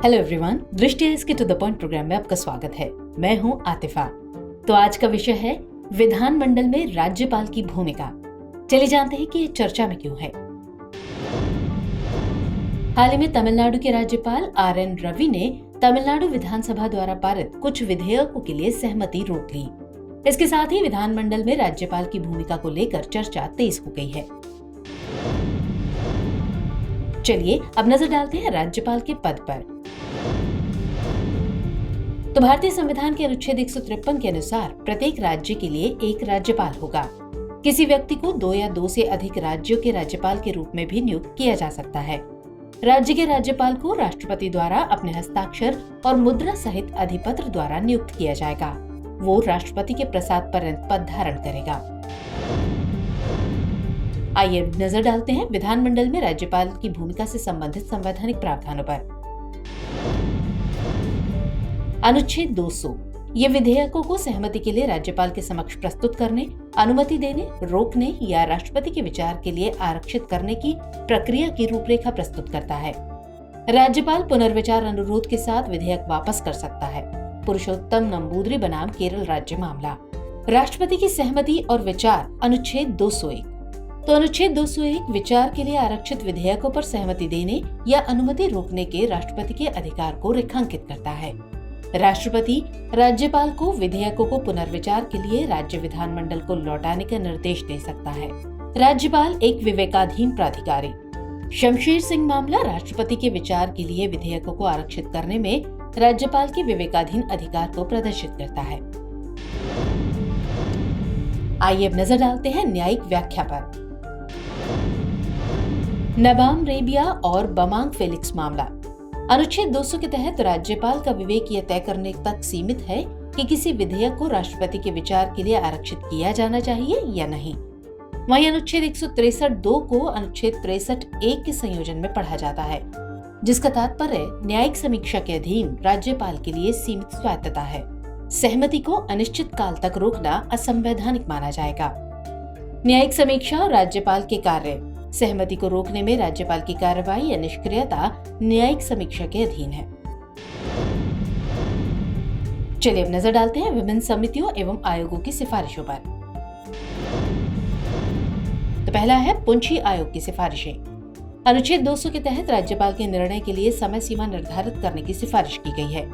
Hello everyone, दृष्टि इसके to the point programme में आपका स्वागत है। मैं हूं आतिफा। तो आज का विषय है विधानमंडल में राज्यपाल की भूमिका। चलिए जानते हैं कि ये चर्चा में क्यों है। हाल ही में तमिलनाडु के राज्यपाल RN रवि ने तमिलनाडु विधानसभा द्वारा पारित कुछ विधेयकों के लिए सहमति रोक ली। इसके साथ ही विधानमंडल में राज्यपाल की भूमिका को लेकर चर्चा तेज हो गई है। चलिए अब नजर डालते हैं राज्यपाल के पद पर। तो भारतीय संविधान के अनुच्छेद 153 के अनुसार प्रत्येक राज्य के लिए एक राज्यपाल होगा। किसी व्यक्ति को 2 या 2 से अधिक राज्यों के राज्यपाल के रूप में भी नियुक्त किया जा सकता है। राज्य के राज्यपाल को राष्ट्रपति द्वारा अपने हस्ताक्षर और मुद्रा सहित अधिपत्र द्वारा नियुक्त किया जाएगा। वो राष्ट्रपति के प्रसाद पर्यंत पद धारण करेगा। आइए नजर डालते हैं विधानमंडल में राज्यपाल की भूमिका से संबंधित संवैधानिक प्रावधानों पर। अनुच्छेद 200 ये विधेयकों को सहमति के लिए राज्यपाल के समक्ष प्रस्तुत करने, अनुमति देने, रोकने या राष्ट्रपति के विचार के लिए आरक्षित करने की प्रक्रिया की रूपरेखा प्रस्तुत करता है। राज्यपाल पुनर्विचार अनुरोध के साथ विधेयक वापस कर सकता है। पुरुषोत्तम नंबूदरी बनाम केरल राज्य मामला। राष्ट्रपति की सहमति और विचार अनुच्छेद 201। तो अनुच्छेद 201 विचार के लिए आरक्षित विधेयकों पर सहमति देने या अनुमति रोकने के राष्ट्रपति के अधिकार को रेखांकित करता है। राष्ट्रपति राज्यपाल को विधेयकों को पुनर्विचार के लिए राज्य विधानमंडल को लौटाने का निर्देश दे सकता है। राज्यपाल एक विवेकाधीन प्राधिकारी। शमशेर सिंह मामला राष्ट्रपति के विचार के लिए विधेयकों को आरक्षित करने में राज्यपाल के विवेकाधीन अधिकार को प्रदर्शित करता है। आइए अब नजर डालते हैं न्यायिक व्याख्या पर। नबाम रेबिया और बमांग फेलिक्स मामला। अनुच्छेद 200 के तहत राज्यपाल का विवेक यह तय करने तक सीमित है कि किसी विधेयक को राष्ट्रपति के विचार के लिए आरक्षित किया जाना चाहिए या नहीं। वहीं अनुच्छेद 163(2) को अनुच्छेद 63(1) के संयोजन में पढ़ा जाता है, जिसका तात्पर्य न्यायिक समीक्षा के अधीन राज्यपाल के लिए सीमित स्वायत्तता है। सहमति को अनिश्चित काल तक रोकना असंवैधानिक माना जाएगा। न्यायिक समीक्षा और राज्यपाल के कार्य। सहमति को रोकने में राज्यपाल की कार्रवाई या निष्क्रियता न्यायिक समीक्षा के अधीन है। चलिए अब नजर डालते हैं विभिन्न समितियों एवं आयोगों की सिफारिशों पर। तो पहला है पुंछी आयोग की सिफारिशें। अनुच्छेद 200 के तहत राज्यपाल के निर्णय के लिए समय सीमा निर्धारित करने की सिफारिश की गई है।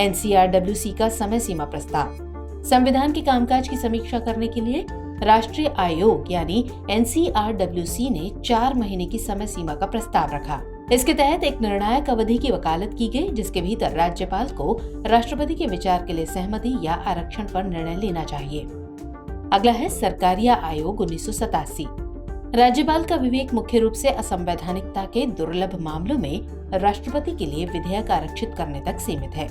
NCRWC का समय सीमा प्रस्ताव। संविधान के कामकाज की समीक्षा करने के लिए राष्ट्रीय आयोग यानी NCRWC ने 4 महीने की समय सीमा का प्रस्ताव रखा। इसके तहत एक निर्णायक अवधि की वकालत की गई, जिसके भीतर राज्यपाल को राष्ट्रपति के विचार के लिए सहमति या आरक्षण पर निर्णय लेना चाहिए। अगला है सरकारिया आयोग 1987। राज्यपाल का विवेक मुख्य रूप से असंवैधानिकता के दुर्लभ मामलों में राष्ट्रपति के लिए विधेयक आरक्षित करने तक सीमित है।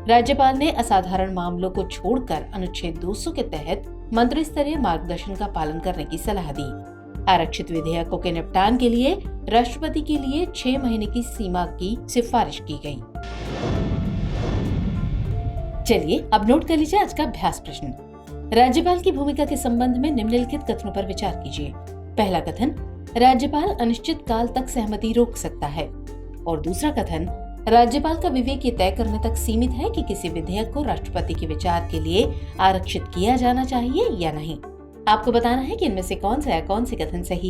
राज्यपाल ने असाधारण मामलों को छोड़कर अनुच्छेद 200 के तहत मंत्री स्तरीय मार्गदर्शन का पालन करने की सलाह दी। आरक्षित विधेयकों के निपटान के लिए राष्ट्रपति के लिए 6 महीने की सीमा की सिफारिश की गई। चलिए अब नोट कर लीजिए आज का अभ्यास प्रश्न। राज्यपाल की भूमिका के संबंध में निम्नलिखित कथनों पर विचार कीजिए। पहला कथन, राज्यपाल अनिश्चित काल तक सहमति रोक सकता है। और दूसरा कथन, राज्यपाल का विवेक ये तय करने तक सीमित है कि किसी विधेयक को राष्ट्रपति के विचार के लिए आरक्षित किया जाना चाहिए या नहीं। आपको बताना है कि इनमें से कौन से कथन सही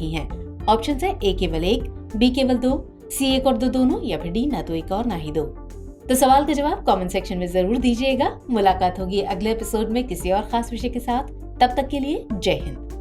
है। ऑप्शन है A केवल 1, B केवल 2, C 1 और 2 दोनों, या फिर D ना तो 1 और ना ही 2। तो सवाल का जवाब कमेंट सेक्शन में जरूर दीजिएगा। मुलाकात होगी अगले एपिसोड में किसी और खास विषय के साथ। तब तक के लिए जय हिंद।